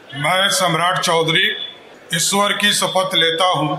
मैं सम्राट चौधरी ईश्वर की शपथ लेता हूं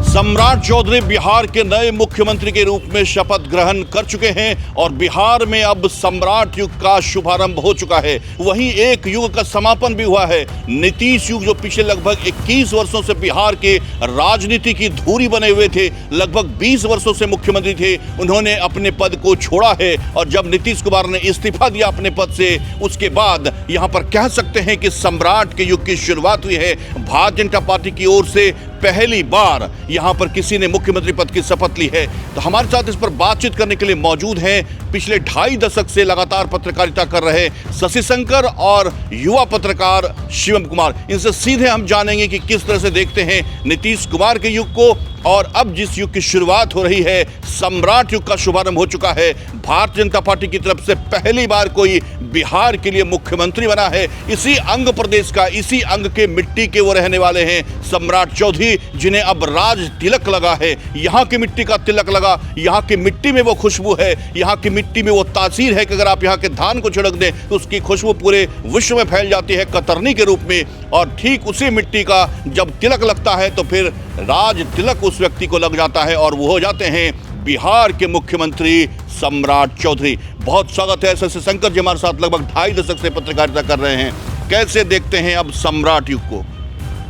सम्राट चौधरी बिहार के नए मुख्यमंत्री के रूप में शपथ ग्रहण कर चुके हैं और बिहार में अब सम्राट युग का शुभारंभ हो चुका है। वहीं एक युग का समापन भी हुआ है। नीतीश युग जो पिछले लगभग 21 वर्षों से बिहार के राजनीति की धुरी बने हुए थे, लगभग 20 वर्षों से मुख्यमंत्री थे, उन्होंने अपने पद को छोड़ा है। और जब नीतीश कुमार ने इस्तीफा दिया अपने पद से, उसके बाद यहाँ पर कह सकते हैं कि सम्राट के युग की शुरुआत हुई है। भारतीय जनता पार्टी की ओर से पहली बार यहां पर किसी ने मुख्यमंत्री पद की शपथ ली है। तो हमारे साथ इस पर बातचीत करने के लिए मौजूद हैं पिछले 2.5 दशक से लगातार पत्रकारिता कर रहे शशि शंकर और युवा पत्रकार शिवम कुमार। इनसे सीधे हम जानेंगे कि किस तरह से देखते हैं नीतीश कुमार के युग को और अब जिस युग की शुरुआत हो रही है, सम्राट युग का शुभारंभ हो चुका है। भारतीय जनता पार्टी की तरफ से पहली बार कोई बिहार के लिए मुख्यमंत्री बना है। इसी अंग प्रदेश का, इसी अंग के मिट्टी के वो रहने वाले हैं सम्राट चौधरी, जिन्हें अब राज तिलक लगा है। यहाँ की मिट्टी का तिलक लगा, यहाँ की मिट्टी में वो खुशबू है, यहाँ की मिट्टी में वो तासीर है कि अगर आप यहाँ के धान को छिड़क दें तो उसकी खुशबू पूरे विश्व में फैल जाती है कतरनी के रूप में। और ठीक उसी मिट्टी का जब तिलक लगता है तो फिर राज तिलक उस व्यक्ति को लग जाता है और वो हो जाते हैं बिहार के मुख्यमंत्री सम्राट चौधरी। बहुत स्वागत है शशि शंकर जी हमारे साथ, लगभग 2.5 दशक से पत्रकारिता कर रहे हैं। कैसे देखते हैं अब सम्राट युग को?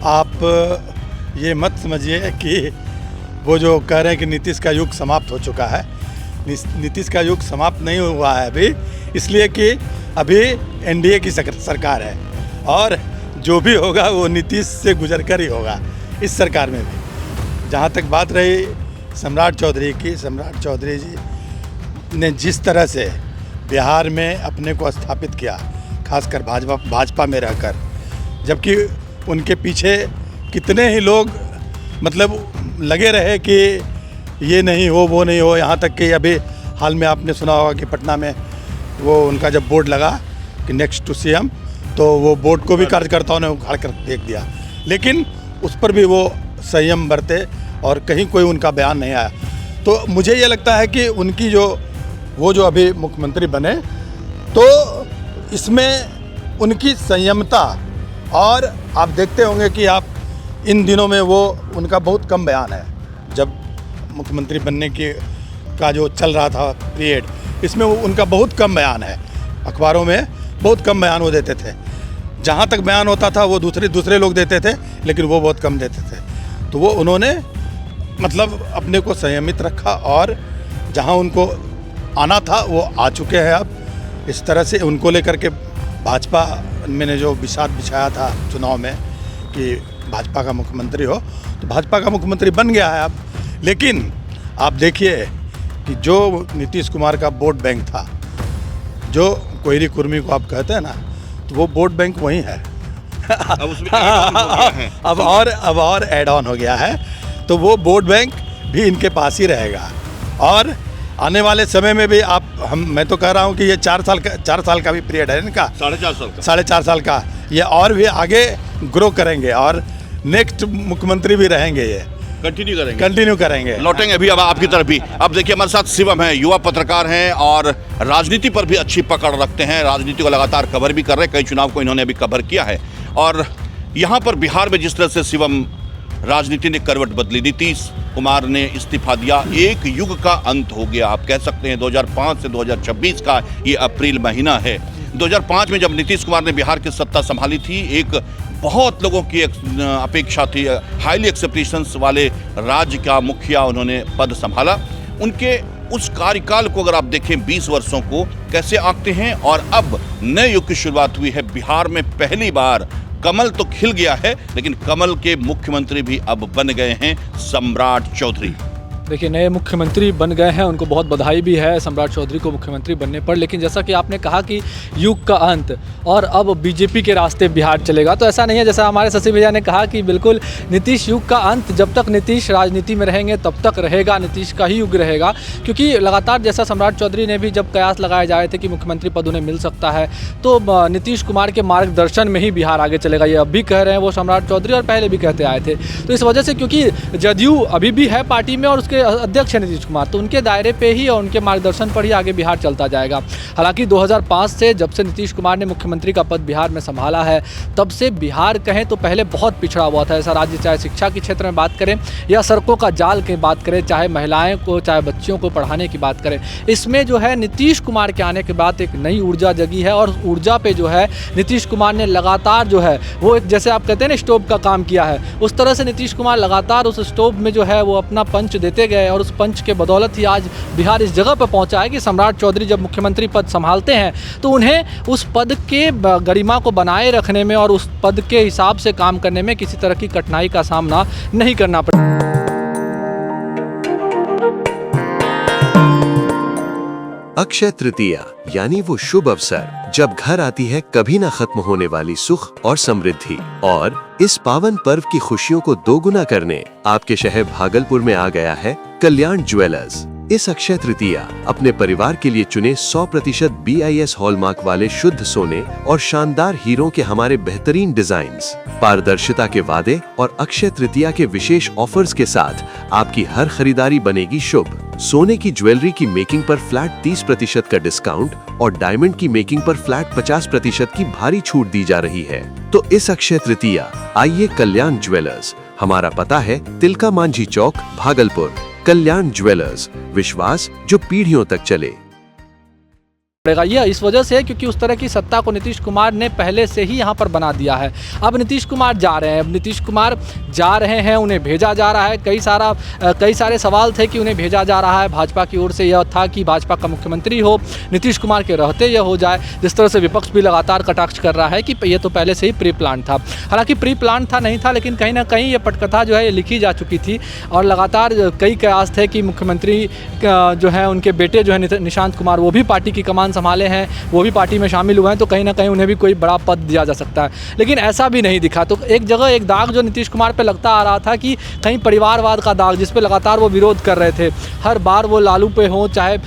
आप ये मत समझिए कि वो जो कह रहे हैं कि नीतीश का युग समाप्त हो चुका है। नीतीश का युग समाप्त नहीं हुआ है अभी, इसलिए कि अभी एनडीए की सरकार है और जो भी होगा वो नीतीश से गुजर कर ही होगा इस सरकार में भी। जहाँ तक बात रही सम्राट चौधरी की, सम्राट चौधरी जी ने जिस तरह से बिहार में अपने को स्थापित किया, खासकर भाजपा में रहकर, जबकि उनके पीछे कितने ही लोग मतलब लगे रहे कि ये नहीं हो वो नहीं हो। यहाँ तक कि अभी हाल में आपने सुना होगा कि पटना में वो उनका जब बोर्ड लगा कि नेक्स्ट टू सीएम, तो वो बोर्ड को भी कार्यकर्ताओं ने उखाड़ कर फेंक दिया, लेकिन उस पर भी वो संयम बरते और कहीं कोई उनका बयान नहीं आया। तो मुझे ये लगता है कि उनकी वो जो अभी मुख्यमंत्री बने, तो इसमें उनकी संयमता, और आप देखते होंगे कि आप इन दिनों में वो उनका बहुत कम बयान है। जब मुख्यमंत्री बनने का जो चल रहा था पीरियड, इसमें वो उनका बहुत कम बयान है। अखबारों में बहुत कम बयान वो देते थे, जहाँ तक बयान होता था वो दूसरे लोग देते थे, लेकिन वो बहुत कम देते थे। तो वो उन्होंने मतलब अपने को संयमित रखा और जहाँ उनको आना था वो आ चुके हैं। अब इस तरह से उनको लेकर के भाजपा मैंने जो विषाद बिछाया था चुनाव में कि भाजपा का मुख्यमंत्री हो, तो भाजपा का मुख्यमंत्री बन गया है अब। लेकिन आप देखिए कि जो नीतीश कुमार का वोट बैंक था, जो कोयरी कुर्मी को आप कहते हैं ना, तो वो वोट बैंक वही है। अब उसमें है। अब और ऐड ऑन हो गया है, तो वो वोट बैंक भी इनके पास ही रहेगा। और आने वाले समय में भी मैं तो कह रहा हूँ कि ये 4 साल का भी पीरियड है इनका, 4.5 साल का, ये और भी आगे ग्रो करेंगे और नेक्स्ट मुख्यमंत्री भी रहेंगे, ये कंटिन्यू करेंगे। लौटेंगे अभी अब आपकी तरफ भी। अब देखिए हमारे साथ शिवम है, युवा पत्रकार हैं और राजनीति पर भी अच्छी पकड़ रखते हैं, राजनीति को लगातार कवर भी कर रहे हैं, कई चुनाव को इन्होंने अभी कवर किया है। और यहाँ पर बिहार में जिस तरह से शिवम राजनीति ने करवट बदली, नीतीश कुमार ने इस्तीफा दिया, एक युग का अंत हो गया आप कह सकते हैं। 2005 से 2026 का ये अप्रैल महीना है। 2005 में जब नीतीश कुमार ने बिहार की सत्ता संभाली थी, एक बहुत लोगों की अपेक्षा थी, हाईली एक्सपेक्टेशंस वाले राज्य का मुखिया उन्होंने पद संभाला। उनके उस कार्यकाल को अगर आप देखें 20 वर्षों को कैसे आंकते हैं, और अब नए युग की शुरुआत हुई है। बिहार में पहली बार कमल तो खिल गया है, लेकिन कमल के मुख्यमंत्री भी अब बन गए हैं सम्राट चौधरी। देखिए नए मुख्यमंत्री बन गए हैं, उनको बहुत बधाई भी है सम्राट चौधरी को मुख्यमंत्री बनने पर। लेकिन जैसा कि आपने कहा कि युग का अंत और अब बीजेपी के रास्ते बिहार चलेगा, तो ऐसा नहीं है। जैसा हमारे शशि भैया ने कहा कि बिल्कुल नीतीश युग का अंत, जब तक नीतीश राजनीति में रहेंगे तब तक रहेगा, नीतीश का ही युग रहेगा। क्योंकि लगातार जैसा सम्राट चौधरी ने भी जब कयास लगाए जा रहे थे कि मुख्यमंत्री पद उन्हें मिल सकता है, तो नीतीश कुमार के मार्गदर्शन में ही बिहार आगे चलेगा। ये अब भी कह रहे हैं वो सम्राट चौधरी, और पहले भी कहते आए थे। तो इस वजह से, क्योंकि जदयू अभी भी है पार्टी में और उसके के अध्यक्ष हैं नीतीश कुमार, तो उनके दायरे पे ही और उनके मार्गदर्शन पर ही आगे बिहार चलता जाएगा। हालांकि 2005 से जब से नीतीश कुमार ने मुख्यमंत्री का पद बिहार में संभाला है, तब से बिहार कहें तो पहले बहुत पिछड़ा हुआ था ऐसा राज्य, चाहे शिक्षा के क्षेत्र में बात करें या सड़कों का जाल की बात करें, चाहे महिलाएं को चाहे बच्चियों को पढ़ाने की बात करें। इसमें जो है नीतीश कुमार के आने के बाद एक नई ऊर्जा जगी है और ऊर्जा पे जो है नीतीश कुमार ने लगातार जो है वो एक, जैसे आप कहते हैं ना, स्टोव का काम किया है, उस तरह से नीतीश कुमार लगातार उस स्टोव में जो है वो अपना पंच देते गए और उस पंच के बदौलत ही आज बिहार इस जगह पर पहुंचा है कि सम्राट चौधरी जब मुख्यमंत्री पद संभालते हैं तो उन्हें उस पद के गरिमा को बनाए रखने में और उस पद के हिसाब से काम करने में किसी तरह की कठिनाई का सामना नहीं करना पड़ा। अक्षय तृतीया यानी वो शुभ अवसर जब घर आती है कभी न खत्म होने वाली सुख और समृद्धि, और इस पावन पर्व की खुशियों को दोगुना करने आपके शहर भागलपुर में आ गया है कल्याण ज्वेलर्स। इस अक्षय तृतीया अपने परिवार के लिए चुने 100% BIS हॉलमार्क वाले शुद्ध सोने और शानदार हीरों के हमारे बेहतरीन डिजाइन्स, पारदर्शिता के वादे और अक्षय तृतीया के विशेष ऑफर्स के साथ आपकी हर खरीदारी बनेगी शुभ। सोने की ज्वेलरी की मेकिंग पर फ्लैट 30% का डिस्काउंट और डायमंड की मेकिंग पर फ्लैट 50% की भारी छूट दी जा रही है। तो इस अक्षय तृतीया आइए कल्याण ज्वेलर्स। हमारा पता है तिलका मांझी चौक, भागलपुर। कल्याण ज्वेलर्स, विश्वास जो पीढ़ियों तक चले। यह इस वजह से क्योंकि उस तरह की सत्ता को नीतीश कुमार ने पहले से ही यहाँ पर बना दिया है। अब नीतीश कुमार जा रहे हैं, उन्हें भेजा जा रहा है। कई सारे सवाल थे कि उन्हें भेजा जा रहा है। भाजपा की ओर से यह था कि भाजपा का मुख्यमंत्री हो, नीतीश कुमार के रहते यह हो जाए। जिस तरह से विपक्ष भी लगातार कटाक्ष कर रहा है कि यह तो पहले से ही प्री प्लान था। हालांकि प्री प्लान था नहीं था, लेकिन कहीं ना कहीं ये पटकथा जो है ये लिखी जा चुकी थी और लगातार कई कयास थे कि मुख्यमंत्री जो है उनके बेटे जो है निशांत कुमार, वो भी पार्टी की कमान संभाले हैं, वो भी पार्टी में शामिल हुए हैं, तो कहीं ना कहीं उन्हें भी कोई बड़ा पद दिया जा सकता है। लेकिन ऐसा भी नहीं दिखा। तो एक जगह एक दाग जो नीतीश कुमार पे लगता आ रहा था कि कहीं परिवारवाद का दाग, जिस पे लगातार वो विरोध कर रहे थे। हर बार वो लालू पे हो, चाहे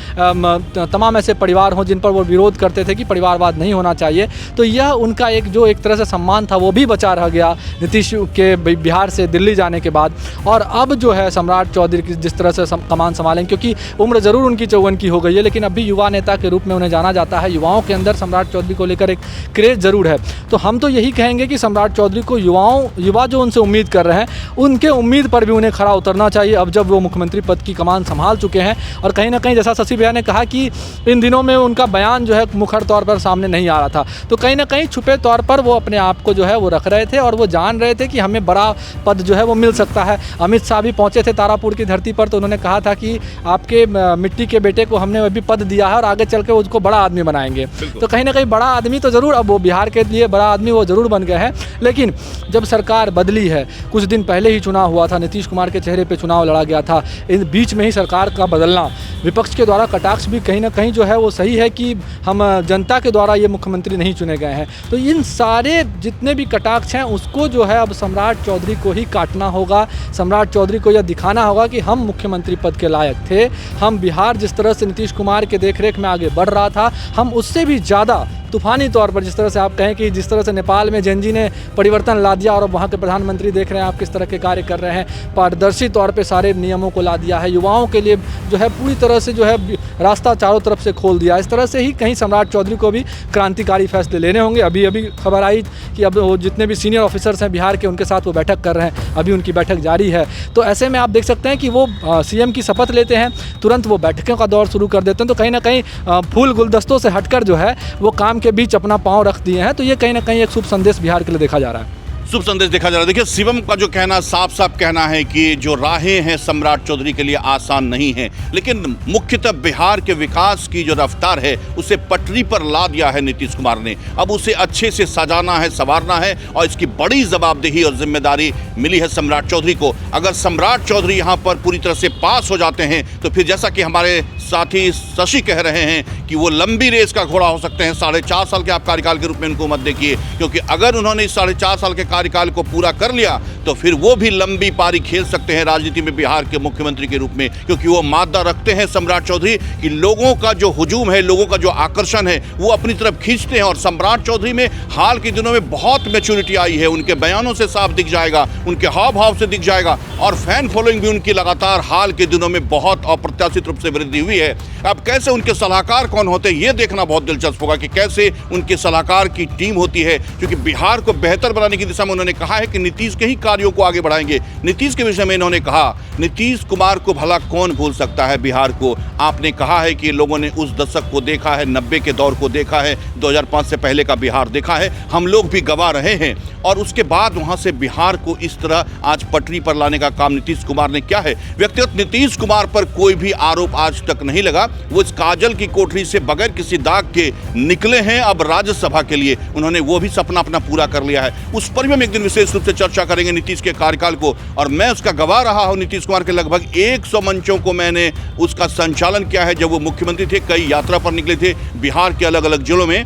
तमाम ऐसे परिवार हों जिन पर वो विरोध करते थे कि परिवारवाद नहीं होना चाहिए। तो यह उनका एक तरह से सम्मान था वो भी बचा रह गया नीतीश के बिहार से दिल्ली जाने के बाद। और अब जो है सम्राट चौधरी की जिस तरह से कमान संभालें, क्योंकि उम्र ज़रूर उनकी 54 की हो गई है, लेकिन अभी युवा नेता के रूप में उन्हें जाना जाता है। युवाओं के अंदर सम्राट चौधरी को लेकर एक क्रेज जरूर है। तो हम तो यही कहेंगे कि सम्राट चौधरी को युवा जो उनसे उम्मीद कर रहे हैं, उनके उम्मीद पर भी उन्हें खरा उतरना चाहिए अब जब वो मुख्यमंत्री पद की कमान संभाल चुके हैं। और कहीं ना कहीं जैसा शशि भैया ने कहा कि इन दिनों में उनका बयान जो है मुखर तौर पर सामने नहीं आ रहा था, तो कहीं ना कहीं छुपे तौर पर वो अपने आप को जो है वो रख रहे थे और वो जान रहे थे कि हमें बड़ा पद जो है वो मिल सकता है। अमित शाह भी पहुंचे थे तारापुर की धरती पर, तो उन्होंने कहा था कि आपके मिट्टी के बेटे को हमने अभी पद दिया है और आगे चल के उसको बड़ा आदमी बनाएंगे। तो कहीं ना कहीं बड़ा आदमी तो ज़रूर, अब वो बिहार के लिए बड़ा आदमी वो ज़रूर बन गए हैं। लेकिन जब सरकार बदली है, कुछ दिन पहले ही चुनाव हुआ था, नीतीश कुमार के चेहरे पे चुनाव लड़ा गया था, इन बीच में ही सरकार का बदलना, विपक्ष के द्वारा कटाक्ष भी कहीं ना कहीं जो है वो सही है कि हम जनता के द्वारा ये मुख्यमंत्री नहीं चुने गए हैं। तो इन सारे जितने भी कटाक्ष हैं उसको जो है अब सम्राट चौधरी को ही काटना होगा। सम्राट चौधरी को यह दिखाना होगा कि हम मुख्यमंत्री पद के लायक थे। हम बिहार जिस तरह से नीतीश कुमार के देखरेख में आगे बढ़ रहा था, हम उससे भी ज़्यादा तूफानी तौर पर, जिस तरह से आप कहें कि जिस तरह से नेपाल में जेनजी ने परिवर्तन ला दिया और वहाँ के प्रधानमंत्री देख रहे हैं आप किस तरह के कार्य कर रहे हैं, पारदर्शी तौर पे सारे नियमों को ला दिया है, युवाओं के लिए जो है पूरी तरह से जो है रास्ता चारों तरफ से खोल दिया। इस तरह से ही कहीं सम्राट चौधरी को भी क्रांतिकारी फैसले लेने होंगे। अभी खबर आई कि अब वो जितने भी सीनियर ऑफिसर्स हैं बिहार के, उनके साथ वो बैठक कर रहे हैं, अभी उनकी बैठक जारी है। तो ऐसे में आप देख सकते हैं कि वो CM की शपथ लेते हैं, तुरंत वो बैठकों का दौर शुरू कर देते हैं। तो कहीं ना कहीं फूल गुलदस्तों से हटकर जो है वो काम के बीच अपना पांव रख दिए हैं। तो ये कहीं ना कहीं एक शुभ संदेश बिहार के लिए देखा जा रहा है। शुभ संदेश देखा जा रहा है। देखिए, शिवम का जो कहना साफ साफ कहना है कि जो राहें हैं सम्राट चौधरी के लिए आसान नहीं है, लेकिन मुख्यतः बिहार के विकास की जो रफ्तार है उसे पटरी पर ला दिया है नीतीश कुमार ने। अब उसे अच्छे से सजाना है, संवारना है और इसकी बड़ी जवाबदेही और जिम्मेदारी मिली है सम्राट चौधरी को। अगर सम्राट चौधरी यहाँ पर पूरी तरह से पास हो जाते हैं तो फिर जैसा कि हमारे साथी शशि कह रहे हैं कि वो लंबी रेस का घोड़ा हो सकते हैं। 4.5 साल के आप कार्यकाल के रूप में उनको मत देखिए, क्योंकि अगर उन्होंने इस 4.5 साल के कार्यकाल को पूरा कर लिया तो फिर वो भी लंबी पारी खेल सकते हैं राजनीति में बिहार के मुख्यमंत्री के रूप में, क्योंकि वो मादा रखते हैं सम्राट चौधरी कि लोगों का जो हुजूम है, लोगों का जो आकर्षण है वो अपनी तरफ खींचते हैं। और सम्राट चौधरी में हाल के दिनों में बहुत मैच्योरिटी आई है, उनके बयानों से साफ दिख जाएगा, उनके हाव भाव से दिख जाएगा, और फैन फॉलोइंग भी उनकी लगातार हाल के दिनों में बहुत अप्रत्याशित रूप से वृद्धि हुई है। अब कैसे उनके सलाहकार कौन होते हैं ये देखना बहुत दिलचस्प होगा कि कैसे उनके सलाहकार की टीम होती है, क्योंकि बिहार को बेहतर बनाने की दिशा में उन्होंने कहा है कि नीतीश के ही कार्यों को आगे बढ़ाएंगे। नीतीश के विषय में इन्होंने कहा, नीतीश कुमार को भला कौन भूल सकता है बिहार को। आपने कहा है कि लोगों ने उस दशक को देखा है, 90 के दौर को देखा है, 2005 से पहले का बिहार देखा है, हम लोग भी गवा रहे हैं। और उसके बाद वहां से बिहार को इस तरह आज पटरी पर लाने का काम नीतीश कुमार ने किया है। व्यक्तिगत नीतीश कुमार पर कोई भी आरोप आज तक नहीं लगा, वो इस काजल की कोठरी से बगैर किसी दाग के निकले हैं। अब राज्यसभा के लिए उन्होंने वो भी सपना अपना पूरा कर लिया है। उस पर भी हम एक दिन विशेष रूप से चर्चा करेंगे नीतीश के कार्यकाल को, और मैं उसका गवाह रहा हूं। नीतीश कुमार के लगभग 100 मंचों को मैंने उसका संचालन किया है जब वो मुख्यमंत्री थे। कई यात्रा पर निकले थे बिहार के अलग अलग जिलों में,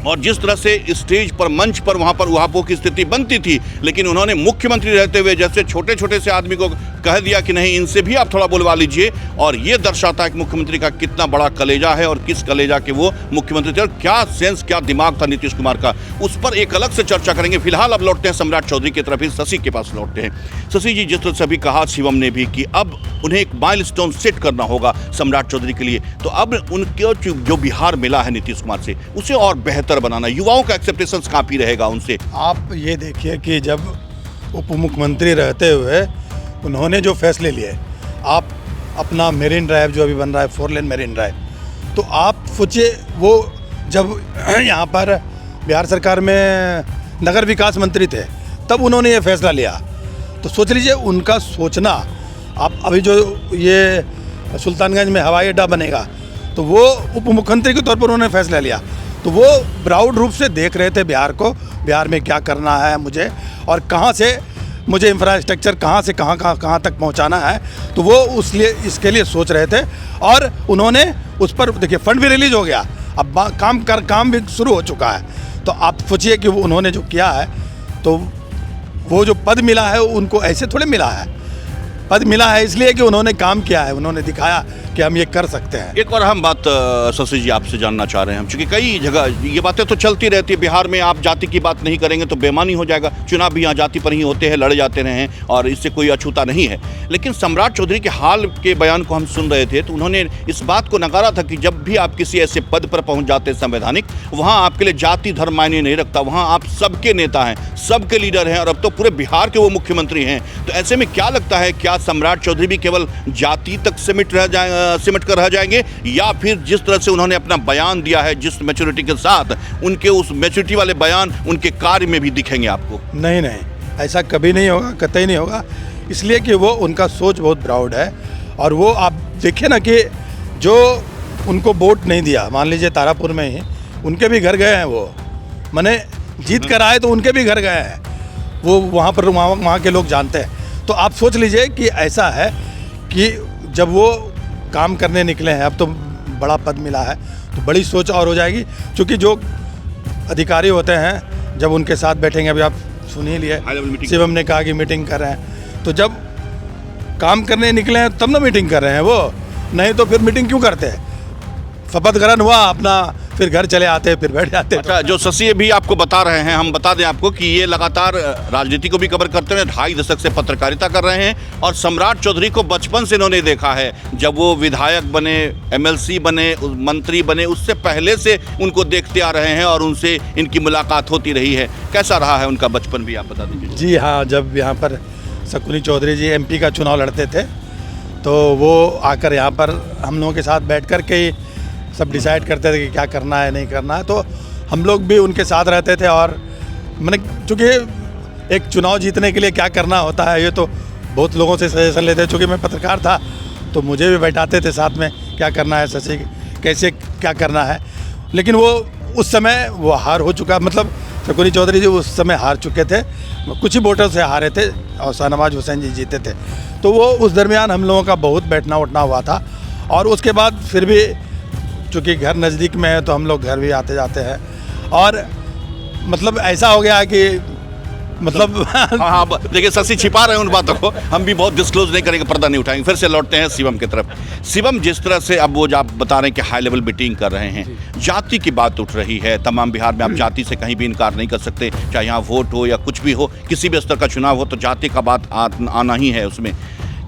और जिस तरह से स्टेज पर, मंच पर वहां पर उहापोह की स्थिति बनती थी, लेकिन उन्होंने मुख्यमंत्री रहते हुए जैसे छोटे छोटे से आदमी को कह दिया कि नहीं, इनसे भी आप थोड़ा बुलवा लीजिए। और ये दर्शाता है कि मुख्यमंत्री का कितना बड़ा कलेजा है और किस कलेजा के वो मुख्यमंत्री थे, और क्या सेंस, क्या दिमाग था नीतीश कुमार का। उस पर एक अलग से चर्चा करेंगे। फिलहाल अब लौटते हैं सम्राट चौधरी की तरफ, शशि के पास लौटते हैं। शशि जी, जिस तरह से अभी कहा शिवम ने भी कि अब उन्हें एक माइलस्टोन सेट करना होगा सम्राट चौधरी के लिए, तो अब उनके जो बिहार मिला है नीतीश कुमार से, उसे और बेहतर बनाना, युवाओं का एक्सेप्टेशन काफी रहेगा उनसे। आप ये देखिए कि जब उप मुख्यमंत्री रहते हुए उन्होंने जो फैसले लिए, आप अपना मेरीन ड्राइव जो अभी बन रहा है, 4 लेन मेरीन ड्राइव, तो आप सोचिए वो जब यहाँ पर बिहार सरकार में नगर विकास मंत्री थे तब उन्होंने ये फैसला लिया। तो सोच लीजिए उनका सोचना। आप अभी जो ये सुल्तानगंज में हवाई अड्डा बनेगा, तो वो उप मुख्यमंत्री के तौर पर उन्होंने फैसला लिया। तो वो प्राउड रूप से देख रहे थे बिहार को, बिहार में क्या करना है मुझे, और कहाँ से मुझे इंफ्रास्ट्रक्चर कहाँ से कहाँ तक पहुँचाना है। तो वो इसके लिए सोच रहे थे, और उन्होंने उस पर देखिए फंड भी रिलीज हो गया, अब काम भी शुरू हो चुका है। तो आप सोचिए कि उन्होंने जो किया है, तो वो जो पद मिला है उनको ऐसे थोड़े मिला है, पद मिला है इसलिए कि उन्होंने काम किया है, उन्होंने दिखाया कि हम ये कर सकते हैं। एक और हम बात शशि जी आपसे जानना चाह रहे हैं हम, क्योंकि कई जगह ये बातें तो चलती रहती है, बिहार में आप जाति की बात नहीं करेंगे तो बेमानी हो जाएगा। चुनाव भी यहाँ जाति पर ही होते हैं, लड़े जाते रहे हैं, और इससे कोई अछूता नहीं है। लेकिन सम्राट चौधरी के हाल के बयान को हम सुन रहे थे, तो उन्होंने इस बात को नकारा था कि जब भी आप किसी ऐसे पद पर पहुँच जाते हैं संवैधानिक, वहाँ आपके लिए जाति धर्म मायने नहीं रखता, वहाँ आप सबके नेता हैं, सबके लीडर हैं, और अब तो पूरे बिहार के वो मुख्यमंत्री हैं। तो ऐसे में क्या लगता है, क्या सम्राट चौधरी भी केवल जाति तक सिमट कर रह जाएंगे, या फिर जिस तरह से उन्होंने अपना बयान दिया है, जिस मैच्योरिटी के साथ, उनके उस मैच्योरिटी वाले बयान उनके कार्य में भी दिखेंगे आपको? नहीं, ऐसा कभी नहीं होगा, कतई नहीं होगा। इसलिए कि वो उनका सोच बहुत ब्राउड है, और वो आप देखिए ना कि जो उनको वोट नहीं दिया, मान लीजिए तारापुर में ही उनके भी घर गए हैं, वो मैंने जीत कर आए तो उनके भी घर गए हैं, वो वहाँ के लोग जानते हैं। तो आप सोच लीजिए कि ऐसा है कि जब वो काम करने निकले हैं, अब तो बड़ा पद मिला है, तो बड़ी सोच और हो जाएगी। क्योंकि जो अधिकारी होते हैं जब उनके साथ बैठेंगे, अभी आप सुन ही लिए शिवम ने कहा कि मीटिंग कर रहे हैं, तो जब काम करने निकले हैं तब ना मीटिंग कर रहे हैं वो, नहीं तो फिर मीटिंग क्यों करते हैं? शपथ ग्रहण हुआ अपना, फिर घर चले आते, फिर बैठ जाते। अच्छा, जो शशि भी आपको बता रहे हैं, हम बता दें आपको कि ये लगातार राजनीति को भी कवर करते हैं, 2.5 दशक से पत्रकारिता कर रहे हैं, और सम्राट चौधरी को बचपन से इन्होंने देखा है। जब वो विधायक बने, MLC बने, मंत्री बने, उससे पहले से उनको देखते आ रहे हैं, और उनसे इनकी मुलाकात होती रही है। कैसा रहा है उनका बचपन भी आप बता दीजिए। जी हाँ, जब यहाँ पर शकुनी चौधरी जी MP का चुनाव लड़ते थे, तो वो आकर यहाँ पर हम लोगों के साथ बैठ कर के सब डिसाइड करते थे कि क्या करना है, नहीं करना है। तो हम लोग भी उनके साथ रहते थे, और मैंने चूँकि एक चुनाव जीतने के लिए क्या करना होता है, ये तो बहुत लोगों से सजेशन लेते। चूँकि मैं पत्रकार था, तो मुझे भी बैठाते थे साथ में, क्या करना है शशि, कैसे क्या करना है। लेकिन वो उस समय वो हार हो चुका, मतलब शकुनी चौधरी जी उस समय हार चुके थे, कुछ ही वोटों से हारे थे, और शाहनवाज हुसैन जी जीते थे। तो वो उस दरमियान हम लोगों का बहुत बैठना उठना हुआ था। और उसके बाद फिर भी चूँकि घर नज़दीक में है, तो हम लोग घर भी आते जाते हैं। और मतलब ऐसा हो गया कि मतलब हाँ, देखिए शशि छिपा रहे हैं उन बातों को, हम भी बहुत डिस्क्लोज नहीं करेंगे, पर्दा नहीं उठाएंगे। फिर से लौटते हैं शिवम की तरफ। शिवम, जिस तरह से अब वो जो आप बता रहे हैं कि हाई लेवल मीटिंग कर रहे हैं, जाति की बात उठ रही है तमाम बिहार में, आप जाति से कहीं भी इनकार नहीं कर सकते, चाहे यहाँ वोट हो या कुछ भी हो, किसी भी स्तर का चुनाव हो तो जाति का बात आना ही है उसमें।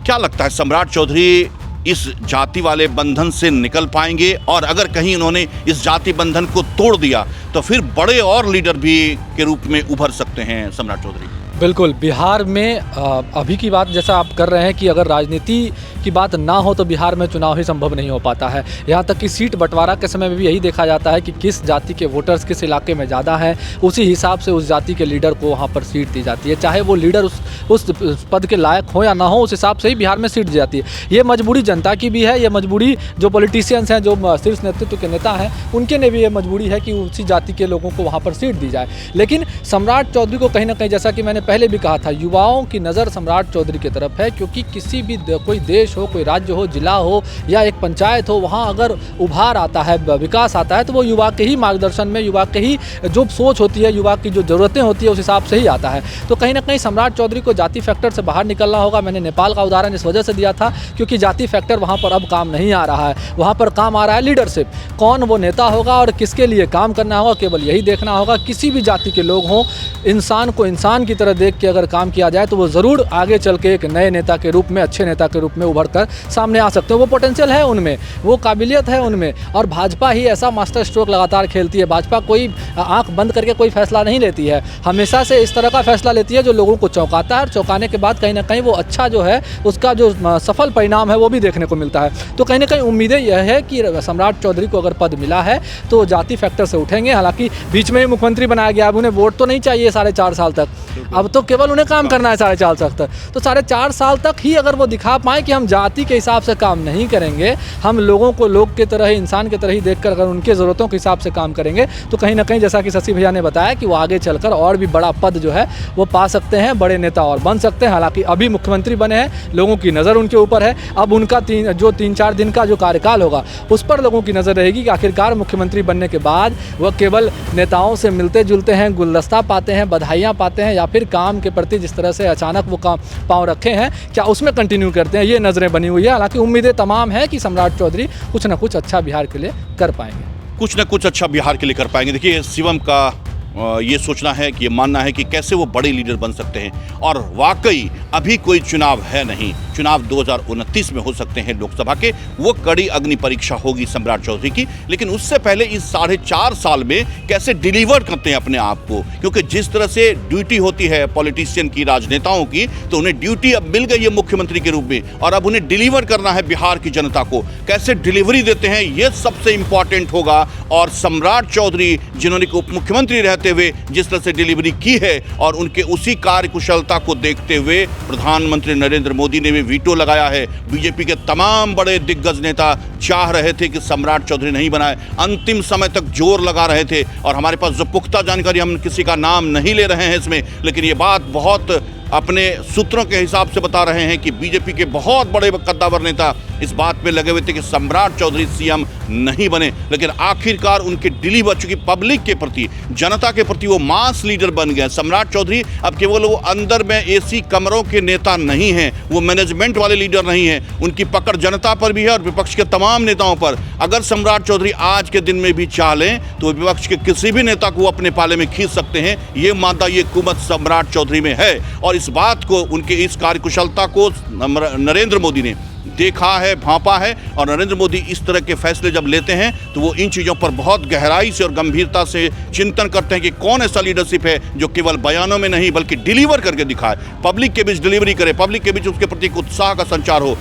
क्या लगता है सम्राट चौधरी इस जाति वाले बंधन से निकल पाएंगे? और अगर कहीं इन्होंने इस जाति बंधन को तोड़ दिया तो फिर बड़े और लीडर भी के रूप में उभर सकते हैं सम्राट चौधरी? बिल्कुल, बिहार में अभी की बात जैसा आप कर रहे हैं कि अगर राजनीति की बात ना हो तो बिहार में चुनाव ही संभव नहीं हो पाता है। यहाँ तक कि सीट बंटवारा के समय में भी यही देखा जाता है कि किस जाति के वोटर्स किस इलाके में ज़्यादा हैं, उसी हिसाब से उस जाति के लीडर को वहाँ पर सीट दी जाती है। चाहे वो लीडर उस पद के लायक हो या ना हो, उस हिसाब से ही बिहार में सीट दी जाती है। ये मजबूरी जनता की भी है, ये मजबूरी जो पॉलिटिशियंस हैं, जो शीर्ष नेतृत्व के नेता हैं, उनके ने भी ये मजबूरी है कि उसी जाति के लोगों को वहाँ पर सीट दी जाए। लेकिन सम्राट चौधरी को कहीं ना कहीं, जैसा कि मैंने पहले भी कहा था, युवाओं की नज़र सम्राट चौधरी की तरफ है, क्योंकि किसी भी कोई देश हो, कोई राज्य हो, जिला हो या एक पंचायत हो, वहाँ अगर उभार आता है, विकास आता है, तो वो युवा के ही मार्गदर्शन में, युवा के ही जो सोच होती है, युवा की जो ज़रूरतें होती है, उस हिसाब से ही आता है। तो कहीं ना कहीं सम्राट चौधरी को जाति फैक्टर से बाहर निकलना होगा। मैंने नेपाल का उदाहरण इस वजह से दिया था क्योंकि जाति फैक्टर वहाँ पर अब काम नहीं आ रहा है, वहाँ पर काम आ रहा है लीडरशिप। कौन वो नेता होगा और किसके लिए काम करना होगा, केवल यही देखना होगा। किसी भी जाति के लोग हों, इंसान को इंसान की तरह देख के अगर काम किया जाए तो वो ज़रूर आगे चल के एक नए नेता के रूप में, अच्छे नेता के रूप में उभर कर सामने आ सकते हैं। वो पोटेंशियल है उनमें, वो काबिलियत है उनमें। और भाजपा ही ऐसा मास्टर स्ट्रोक लगातार खेलती है। भाजपा कोई आंख बंद करके कोई फैसला नहीं लेती है, हमेशा से इस तरह का फैसला लेती है जो लोगों को चौंकाता है, और चौंकाने के बाद कहीं ना कहीं वो अच्छा जो है उसका जो सफल परिणाम है वो भी देखने को मिलता है। तो कहीं ना कहीं उम्मीदें यह है कि सम्राट चौधरी को अगर पद मिला है तो जाति फैक्टर से उठेंगे। हालांकि बीच में ही मुख्यमंत्री बनाया गया, अब उन्हें वोट तो नहीं चाहिए 4.5 साल तक, अब तो केवल उन्हें काम करना है 4.5 साल तक। तो 4.5 साल तक ही अगर वो दिखा पाएँ कि हम जाति के हिसाब से काम नहीं करेंगे, हम लोगों को लोग की तरह ही, इंसान की तरह ही देखकर अगर उनके ज़रूरतों के हिसाब से काम करेंगे, तो कहीं ना कहीं जैसा कि शशि भैया ने बताया कि वो आगे चलकर और भी बड़ा पद जो है वो पा सकते हैं, बड़े नेता और बन सकते हैं। हालांकि अभी मुख्यमंत्री बने हैं, लोगों की नज़र उनके ऊपर है। अब उनका 3-4 दिन का जो कार्यकाल होगा उस पर लोगों की नज़र रहेगी कि आखिरकार मुख्यमंत्री बनने के बाद वह केवल नेताओं से मिलते जुलते हैं, गुलदस्ता पाते हैं, बधाइयाँ पाते हैं, या फिर काम के प्रति जिस तरह से अचानक वो काम पाँव रखे हैं, क्या उसमें कंटिन्यू करते हैं, ये नज़रें बनी हुई है। हालांकि उम्मीदें तमाम हैं कि सम्राट चौधरी कुछ ना कुछ अच्छा बिहार के लिए कर पाएंगे, कुछ न कुछ अच्छा बिहार के लिए कर पाएंगे। देखिए शिवम का ये सोचना है कि ये मानना है कि कैसे वो बड़े लीडर बन सकते हैं, और वाकई अभी कोई चुनाव है नहीं, चुनाव 2029 में हो सकते हैं लोकसभा के, वो कड़ी अग्नि परीक्षा होगी सम्राट चौधरी की। लेकिन उससे पहले इस 4.5 साल में कैसे डिलीवर करते हैं अपने आप को, क्योंकि जिस तरह से ड्यूटी होती है पॉलिटिशियन की, राजनेताओं की, तो उन्हें ड्यूटी अब मिल गई है मुख्यमंत्री के रूप में, और अब उन्हें डिलीवर करना है बिहार की जनता को। कैसे डिलीवरी देते हैं ये सबसे इंपॉर्टेंट होगा। और सम्राट चौधरी जिन्होंने उप मुख्यमंत्री रहते हुए जिस तरह से डिलीवरी की है, और उनके उसी कार्यकुशलता को देखते हुए प्रधानमंत्री नरेंद्र मोदी ने भी वीटो लगाया है। बीजेपी के तमाम बड़े दिग्गज नेता चाह रहे थे कि सम्राट चौधरी नहीं बनाए, अंतिम समय तक जोर लगा रहे थे। और हमारे पास जो पुख्ता जानकारी, हम किसी का नाम नहीं ले रहे हैं इसमें, लेकिन ये बात बहुत अपने सूत्रों के हिसाब से बता रहे हैं कि बीजेपी के बहुत बड़े कद्दावर नेता इस बात पे लगे हुए थे कि सम्राट चौधरी सीएम नहीं बने। लेकिन आखिरकार उनके डिलीवर, चूंकि पब्लिक के प्रति, जनता के प्रति वो मास लीडर बन गए। सम्राट चौधरी अब केवल वो अंदर में एसी कमरों के नेता नहीं हैं, वो मैनेजमेंट वाले लीडर नहीं हैं। उनकी पकड़ जनता पर भी है और विपक्ष के तमाम नेताओं पर। अगर सम्राट चौधरी आज के दिन में भी चाह लें तो विपक्ष के किसी भी नेता को अपने पाले में खींच सकते हैं। ये मादा, ये कुमत सम्राट चौधरी में है, और इस बात को, उनके इस कार्यकुशलता को नरेंद्र मोदी ने देखा है, भांपा है। और नरेंद्र मोदी इस तरह के फैसले जब लेते हैं तो वो इन चीज़ों पर बहुत गहराई से और गंभीरता से चिंतन करते हैं कि कौन ऐसा लीडरशिप है जो केवल बयानों में नहीं बल्कि डिलीवर करके दिखाए, पब्लिक के बीच डिलीवरी करे, पब्लिक के बीच उसके प्रति उत्साह का संचार हो,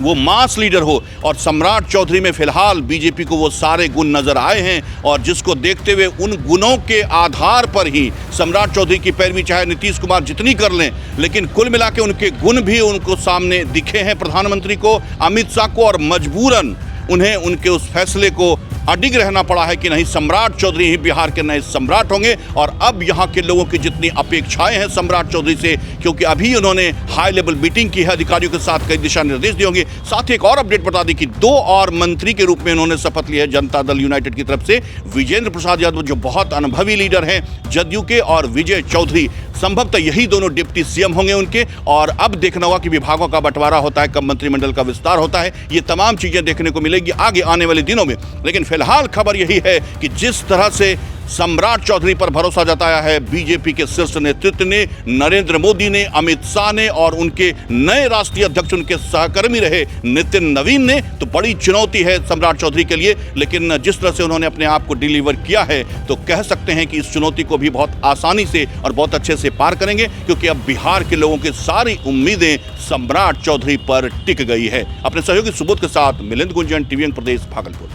वो मास लीडर हो। और सम्राट चौधरी में फिलहाल बीजेपी को वो सारे गुण नजर आए हैं, और जिसको देखते हुए उन गुणों के आधार पर ही सम्राट चौधरी की पैरवी चाहे नीतीश कुमार जितनी कर लें, लेकिन कुल मिला के उनके गुण भी उनको सामने दिखे हैं प्रधानमंत्री को, अमित शाह को, और मजबूरन उन्हें उनके उस फैसले को अडिग रहना पड़ा है कि नहीं, सम्राट चौधरी ही बिहार के नए सम्राट होंगे। और अब यहाँ के लोगों की जितनी अपेक्षाएं हैं सम्राट चौधरी से, क्योंकि अभी उन्होंने हाई लेवल मीटिंग की है, अधिकारियों के साथ कई दिशा निर्देश दिए होंगे। साथ ही एक और अपडेट बता दी कि 2 और मंत्री के रूप में उन्होंने शपथ लिया है जनता दल यूनाइटेड की तरफ से। विजेंद्र प्रसाद यादव जो बहुत अनुभवी लीडर हैं जदयू के, और विजय चौधरी संभवतः यही दोनों डिप्टी सीएम होंगे उनके, और अब देखना होगा कि विभागों का बंटवारा होता है, कब मंत्रिमंडल का विस्तार होता है, ये तमाम चीजें देखने को मिलेगी आगे आने वाले दिनों में। लेकिन फिलहाल खबर यही है कि जिस तरह से सम्राट चौधरी पर भरोसा जताया है बीजेपी के शीर्ष नेतृत्व ने, नरेंद्र मोदी ने, अमित शाह ने और उनके नए राष्ट्रीय अध्यक्ष, उनके सहकर्मी रहे नितिन नवीन ने, तो बड़ी चुनौती है सम्राट चौधरी के लिए। लेकिन जिस तरह से उन्होंने अपने आप को डिलीवर किया है, तो कह सकते हैं कि इस चुनौती को भी बहुत आसानी से और बहुत अच्छे से पार करेंगे, क्योंकि अब बिहार के लोगों की सारी उम्मीदें सम्राट चौधरी पर टिक गई है। अपने सहयोगी सुबोध के साथ मिलिंद गुंजन, टीवीएन प्रदेश, भागलपुर।